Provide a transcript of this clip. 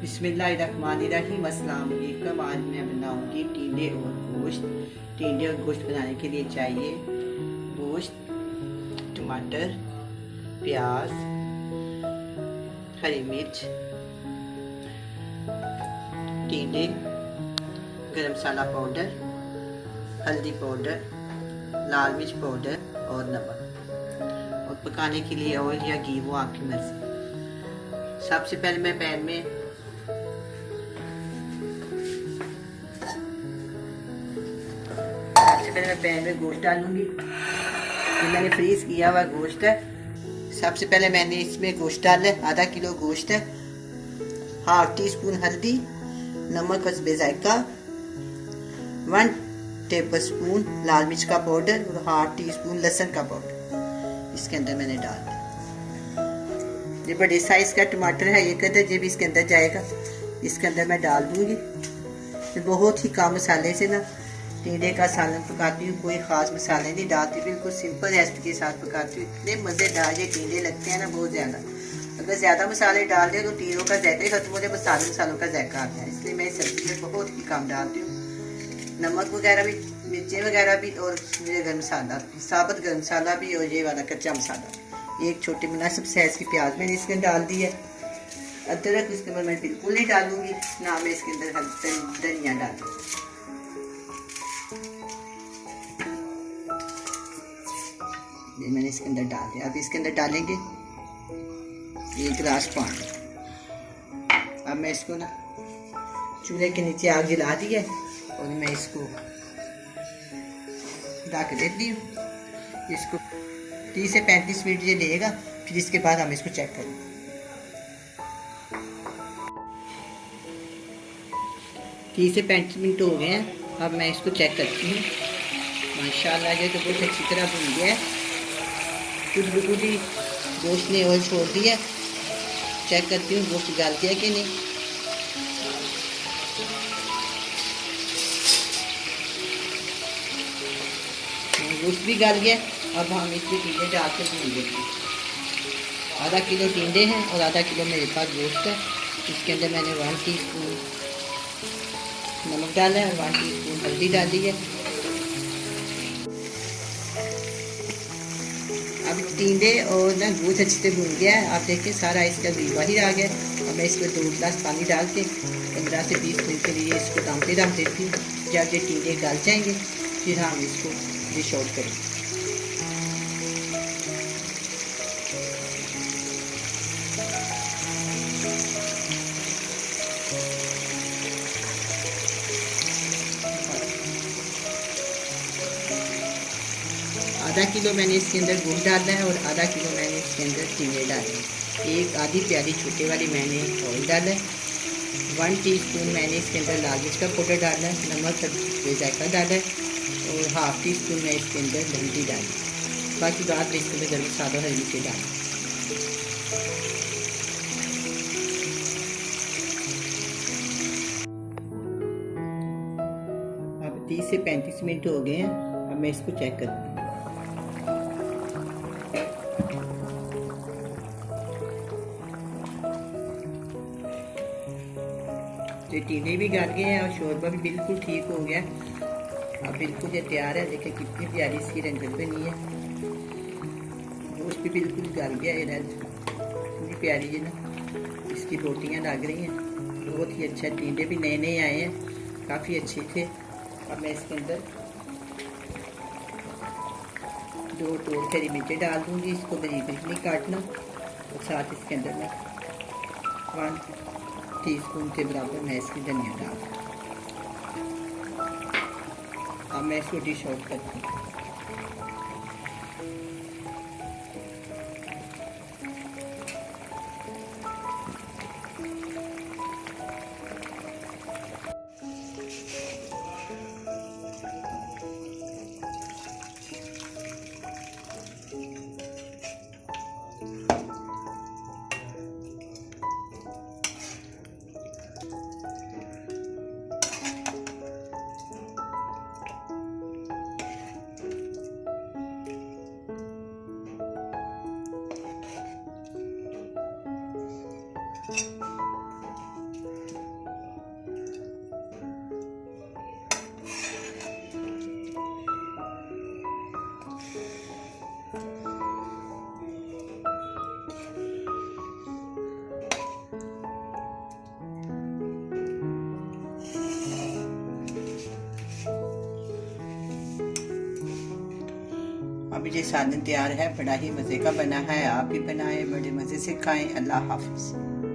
बिस्मिल्लाहिर्रहमानिर्रहीम। अस्सलाम वालेकुम। आज मैं बनाऊंगी टिंडे और गोश्त। टिंडे और गोश्त बनाने के लिए चाहिए गोश्त, टमाटर, प्याज, हरी मिर्च, टिंडे, गरम मसाला पाउडर, हल्दी पाउडर, लाल मिर्च पाउडर और नमक। और पकाने के लिए ऑयल या घी, वो आपकी मर्जी। सबसे पहले मैं पैन में गोश्त डालूंगी। ये मैंने फ्रीज किया हुआ गोश्त है। सबसे पहले मैंने इसमें गोश्त डाला है, आधा किलो गोश्त है। हाफ टी स्पून हल्दी, नमक हस्बे जायका, 1 टेबल स्पून लाल मिर्च का पाउडर और हाफ टी स्पून लहसुन का पाउडर इसके अंदर मैंने डाल दिया। ये बड़े साइज का टमाटर है, ये कहते हैं ये भी इसके अंदर जाएगा। इसके अंदर मैं डाल दूंगी। तो बहुत ही कम मसाले से ना टिंडे का सालन पकाती हूँ। कोई ख़ास मसाले नहीं डालती, बिल्कुल सिंपल रेसिपी के साथ पकाती हूँ। इतने मज़ेदार ये टिंडे लगते हैं ना, बहुत ज़्यादा। अगर ज़्यादा मसाले डाल दें तो टिंडों का जायका ही खत्म हो जाए, मसालों का जायका आता है। इसलिए मैं इस सब्ज़ी में बहुत ही कम डालती हूँ। नमक वगैरह भी, मिर्चें वगैरह भी, और मुझे गर्म मसाला, साबुत गर्म मसाला भी, और ये वाला कच्चा मसाला। एक छोटे मुनासिब साइज़ की प्याज मैंने इसके अंदर डाल दी है। अदरक इसके अंदर मैं बिल्कुल नहीं डालूंगी, ना मैं इसके अंदर धनिया डालूंगी। ये मैंने इसके अंदर डाल दिया। अब इसके अंदर डालेंगे 1 गिलास पानी। अब मैं इसको ना चूल्हे के नीचे आग जला दी है और मैं इसको ढक देती हूँ। इसको 30 से 35 मिनट ये लेगा, फिर इसके बाद हम इसको चेक करेंगे। 30 से 35 मिनट हो गए हैं। अब मैं इसको चेक करती हूँ। माशाल्लाह ये तो बहुत अच्छी तरह भून गया है। कुछ बिल्कुल ही गोश्त ने ऑयल छोड़ दिया। चेक करती हूँ गोश्त गल गया कि नहीं। गोश्त भी गल गया। अब हम इसमें टिंडे डाल के भून देते हैं। आधा किलो टिंडे हैं और आधा किलो मेरे पास गोश्त है। इसके अंदर मैंने 1 टीस्पून नमक डाला है और 1 टीस्पून हल्दी डाली है। अब टिंडे और ना गोश्त अच्छे से भून गया है। आप देखिए सारा इसका घी बाहर आ गया। अब मैं इसमें 2 गिलास पानी डाल के 15 से 20 मिनट के लिए इसको दम देती हूँ। जब ये टिंडे गल जाएंगे फिर हम इसको डिश आउट करेंगे। आधा किलो मैंने इसके अंदर गुड़ डालना है और आधा किलो मैंने इसके अंदर टिंडे डाले हैं। एक आधी प्याली छोटे वाली मैंने ऑयल डाला है। 1 टीस्पून मैंने इसके अंदर लाल मिर्च का पाउडर डाला है, नमक जायका डाला है और हाफ टी स्पून मैं इसके अंदर हल्दी डाली। बाकी बात इसके अंदर गर्म मसाला हरी मिर्च डाली। अब 30 से 35 मिनट हो गए हैं। अब मैं इसको चेक करती हूँ। तो टिंडे भी गल गए हैं और शोरबा भी बिल्कुल ठीक हो गया। अब बिल्कुल ये तैयार है। देखिए कितनी प्यारी इसकी रंगत बनी है। गोश्त भी बिल्कुल गल गया है। कितनी प्यारी है ना, इसकी रोटियां लग रही हैं। बहुत ही अच्छा। टिंडे भी नए नए आए हैं, काफ़ी अच्छे थे। अब मैं इसके अंदर 2 तोड़ हरी मिर्चें डाल दूँगी। इसको बारीक बारीक नहीं काटना। और साथ इसके अंदर मैं 1 टीस्पून के बराबर मैं इसकी धनिया डाल दूँ। अब मैं इसको डिश आउट करती हूँ। अब ये सालन तैयार है, बड़ा ही मज़े का बना है। आप भी बनाएं, बड़े मज़े से खाएं। अल्लाह हाफिज़।